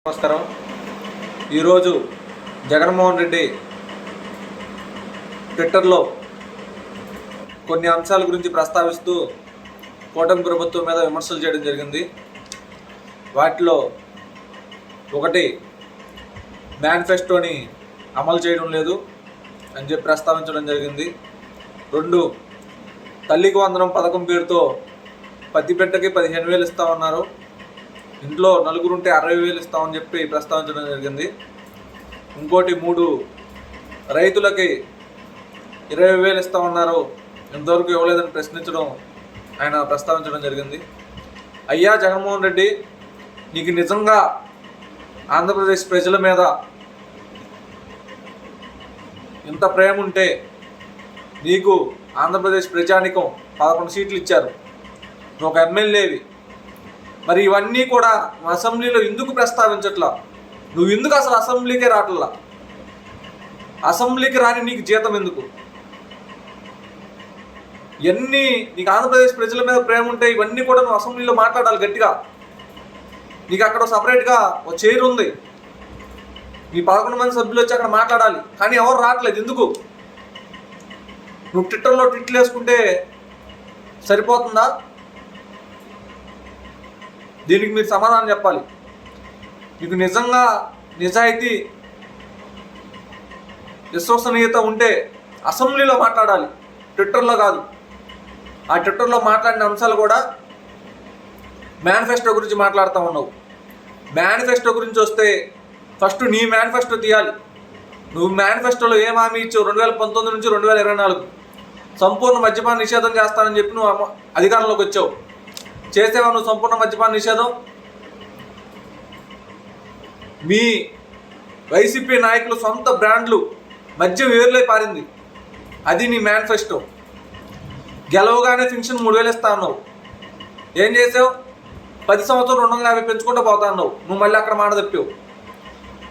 నమస్కారం. ఈరోజు జగన్మోహన్ రెడ్డి ట్విట్టర్లో కొన్ని అంశాల గురించి ప్రస్తావిస్తూ కూటమి ప్రభుత్వం మీద విమర్శలు చేయడం జరిగింది. వాటిలో ఒకటి, మేనిఫెస్టోని అమలు చేయడం లేదు అని చెప్పి ప్రస్తావించడం జరిగింది. 2, తల్లికి వందనం పథకం పేరుతో ప్రతి బిడ్డకి 15,000 ఇస్తామన్నారు. ఇంట్లో నలుగురు ఉంటే 60,000 ఇస్తామని చెప్పి ప్రస్తావించడం జరిగింది. ఇంకోటి 3, రైతులకి 20,000 ఇస్తామన్నారు, ఇంతవరకు ఇవ్వలేదని ప్రశ్నించడం ఆయన ప్రస్తావించడం జరిగింది. అయ్యా జగన్మోహన్ రెడ్డి, నీకు నిజంగా ఆంధ్రప్రదేశ్ ప్రజల మీద ఇంత ప్రేమ ఉంటే నీకు ఆంధ్రప్రదేశ్ ప్రజానికం 11 సీట్లు ఇచ్చారు, నువ్వు ఒక ఎమ్మెల్యేవి. మరి ఇవన్నీ కూడా అసెంబ్లీలో ఎందుకు ప్రస్తావించట్లా? నువ్వు ఎందుకు అసలు అసెంబ్లీకే రావట్లా? అసెంబ్లీకి రాని నీకు జీతం ఎందుకు? ఇవన్నీ నీకు ఆంధ్రప్రదేశ్ ప్రజల మీద ప్రేమ ఉంటే ఇవన్నీ కూడా నువ్వు అసెంబ్లీలో మాట్లాడాలి గట్టిగా. నీకు అక్కడ సపరేట్గా ఒక చైర్ ఉంది, నీ 11 మంది సభ్యులు వచ్చి అక్కడ మాట్లాడాలి. కానీ ఎవరు రావట్లేదు ఎందుకు? నువ్వు ట్విట్టర్లో ట్వీట్లు వేసుకుంటే సరిపోతుందా? దీనికి మీరు సమాధానం చెప్పాలి. మీకు నిజంగా నిజాయితీ, విశ్వసనీయత ఉంటే అసెంబ్లీలో మాట్లాడాలి, ట్విట్టర్లో కాదు. ఆ ట్విట్టర్లో మాట్లాడిన అంశాలు కూడా మేనిఫెస్టో గురించి మాట్లాడుతూ ఉన్నావు. మేనిఫెస్టో గురించి వస్తే ఫస్ట్ నీ మేనిఫెస్టో తీయాలి. నువ్వు మేనిఫెస్టోలో ఏం హామీ ఇచ్చావు? 2019 నుంచి 2024 సంపూర్ణ మద్యపాన నిషేధం చేస్తానని చెప్పి నువ్వు అధికారంలోకి వచ్చావు. చేసేవా నువ్వు సంపూర్ణ మద్యపాన నిషేధం? మీ వైసీపీ నాయకులు సొంత బ్రాండ్లు మద్యం వేరులై పారింది, అది నీ మేనిఫెస్టో. గెలవగానే పెన్షన్ 3,000 ఇస్తా అన్నావు. ఏం చేసావు? 10 సంవత్సరాలు 250 పెంచుకుంటూ పోతా అన్నావు. నువ్వు మళ్ళీ అక్కడ మాట తప్పావు.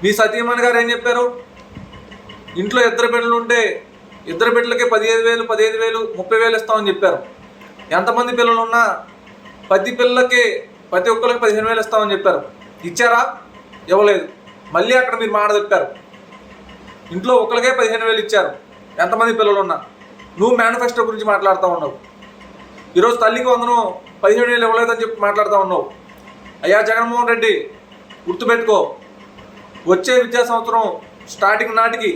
మీ సతీమణి గారు ఏం చెప్పారు? ఇంట్లో 2 బిడ్డలు ఉంటే 2 బిడ్డలకే 15,000, 15,000, 30,000 ఇస్తామని చెప్పారు. ఎంతమంది పిల్లలు ఉన్నా ప్రతి పిల్లలకి ప్రతి ఒక్కరికి 15,000 ఇస్తామని చెప్పారు. ఇచ్చారా? ఇవ్వలేదు. మళ్ళీ అక్కడ మీరు మాట తప్పారు. ఇంట్లో ఒకరికే 15,000 ఇచ్చారు, ఎంతమంది పిల్లలు ఉన్నా. నువ్వు మేనిఫెస్టో గురించి మాట్లాడుతూ ఉన్నావు. ఈరోజు తల్లికి వందనం 15,000 ఇవ్వలేదని చెప్పి మాట్లాడుతూ ఉన్నావు. అయ్యా జగన్మోహన్ రెడ్డి, గుర్తుపెట్టుకో, వచ్చే విద్యా సంవత్సరం స్టార్టింగ్ నాటికి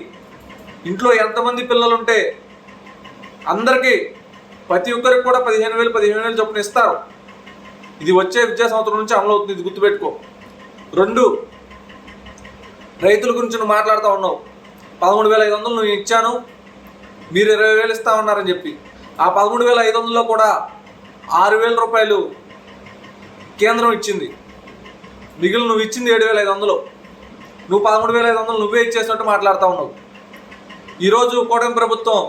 ఇంట్లో ఎంతమంది పిల్లలు ఉంటే అందరికీ ప్రతి ఒక్కరికి కూడా 15,000 చొప్పున ఇస్తారు. ఇది వచ్చే విద్యా సంవత్సరం నుంచి అమలు అవుతుంది, ఇది గుర్తుపెట్టుకో. 2, రైతుల గురించి నువ్వు మాట్లాడుతూ ఉన్నావు. 13,500 నువ్వు ఇచ్చాను, మీరు 20,000 ఇస్తామన్నారని చెప్పి. ఆ 13,500లో కూడా 6,000 రూపాయలు కేంద్రం ఇచ్చింది, మిగిలిన నువ్వు ఇచ్చింది 7,500. నువ్వు 13,500 నువ్వే ఇచ్చేసినట్టు మాట్లాడుతూ ఉన్నావు. ఈరోజు కూటమి ప్రభుత్వం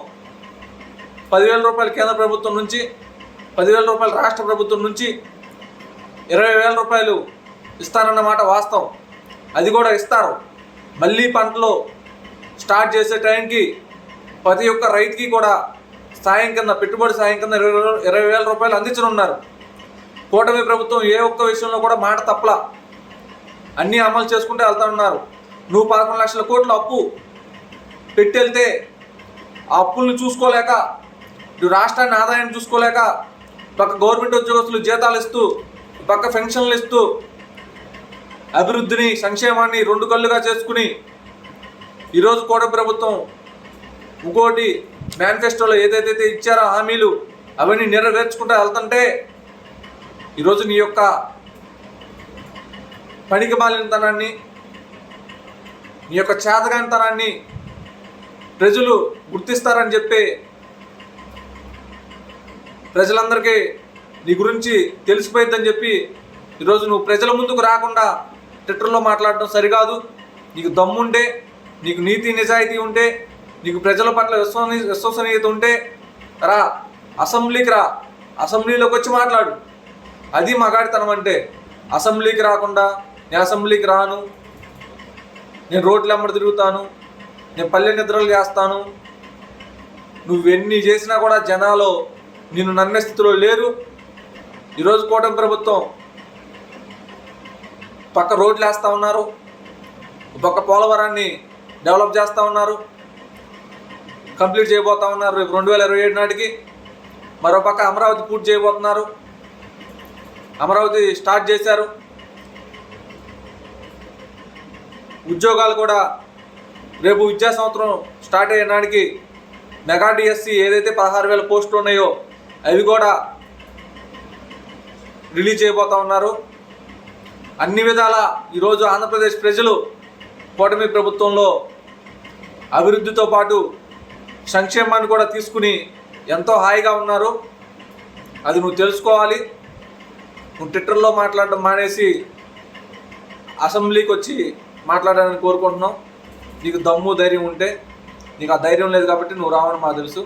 10,000 రూపాయలు కేంద్ర ప్రభుత్వం నుంచి, 10,000 రూపాయలు రాష్ట్ర ప్రభుత్వం నుంచి 20,000 రూపాయలు ఇస్తానన్నమాట వాస్తవం. అది కూడా ఇస్తారు. మళ్ళీ పంటలు స్టార్ట్ చేసే టైంకి ప్రతి ఒక్క రైతుకి కూడా సాయం కింద, పెట్టుబడి సాయం కింద 20,000 రూపాయలు అందించనున్నారు. కూటమి ప్రభుత్వం ఏ ఒక్క విషయంలో కూడా మాట తప్పలా, అన్నీ అమలు చేసుకుంటూ వెళ్తానున్నారు. నువ్వు 11 లక్షల కోట్ల అప్పు పెట్టి వెళ్తే ఆ అప్పులను చూసుకోలేక, ఇటు రాష్ట్రాన్ని ఆదాయాన్ని చూసుకోలేక, పక్క గవర్నమెంట్ ఉద్యోగస్తులు జీతాలు ఇస్తూ, పక్క పెన్షన్లు ఇస్తూ, అభివృద్ధిని, సంక్షేమాన్ని 2 కళ్ళుగా చేసుకుని ఈరోజు కూటమి ప్రభుత్వం ఇంకోటి మేనిఫెస్టోలో ఏదైతే ఇచ్చారో హామీలు అవన్నీ నెరవేర్చుకుంటూ వెళ్తుంటే ఈరోజు నీ యొక్క పనికి మాలినతనాన్ని, నీ యొక్క చేతగానితనాన్ని ప్రజలు గుర్తిస్తారని చెప్పి, ప్రజలందరికీ నీ గురించి తెలిసిపోయిందని చెప్పి ఈరోజు నువ్వు ప్రజల ముందుకు రాకుండా ట్విట్టర్లో మాట్లాడడం సరికాదు. నీకు దమ్ముంటే, నీకు నీతి నిజాయితీ ఉంటే, నీకు ప్రజల పట్ల విశ్వసనీయత ఉంటే రా, అసెంబ్లీకి రా, అసెంబ్లీలోకి వచ్చి మాట్లాడు. అది మగాడితనం అంటే. అసెంబ్లీకి రాకుండా నేను అసెంబ్లీకి రాను, నేను రోడ్లు వెంబడి తిరుగుతాను, నేను పల్లె నిద్రలు చేస్తాను, నువ్వెన్ని చేసినా కూడా జనాలు నిన్ను నమ్మే స్థితిలో లేరు. ఈరోజు కూటమి ప్రభుత్వం పక్క రోడ్లు వేస్తూ ఉన్నారు. ఒక పోలవరాన్ని డెవలప్ చేస్తూ ఉన్నారు, కంప్లీట్ చేయబోతా ఉన్నారు రేపు 2027 నాటికి. మరోపక్క అమరావతి పూర్తి చేయబోతున్నారు, అమరావతి స్టార్ట్ చేశారు. ఉద్యోగాలు కూడా రేపు విద్యా సంవత్సరం స్టార్ట్ అయ్యే నాటికి మెగా డిఎస్సి ఏదైతే 16,000 పోస్టులు ఉన్నాయో అవి కూడా రిలీజ్ చేయబోతూ ఉన్నారు. అన్ని విధాల ఈరోజు ఆంధ్రప్రదేశ్ ప్రజలు కూటమి ప్రభుత్వంలో అభివృద్ధితో పాటు సంక్షేమాన్ని కూడా తీసుకుని ఎంతో హాయిగా ఉన్నారు. అది నువ్వు తెలుసుకోవాలి. నువ్వు ట్విట్టర్లో మాట్లాడడం మానేసి అసెంబ్లీకి వచ్చి మాట్లాడాలని కోరుకుంటున్నావు. నీకు దమ్ము ధైర్యం ఉంటే, నీకు ఆ ధైర్యం లేదు కాబట్టి నువ్వు రావని మాకు తెలుసు.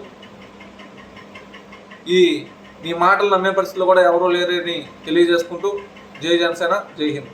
నీ మాటలు నమ్మే పరిస్థితిలో కూడా ఎవరూ లేరని తెలియజేసుకుంటూ జై జనసేన, జై హింద్.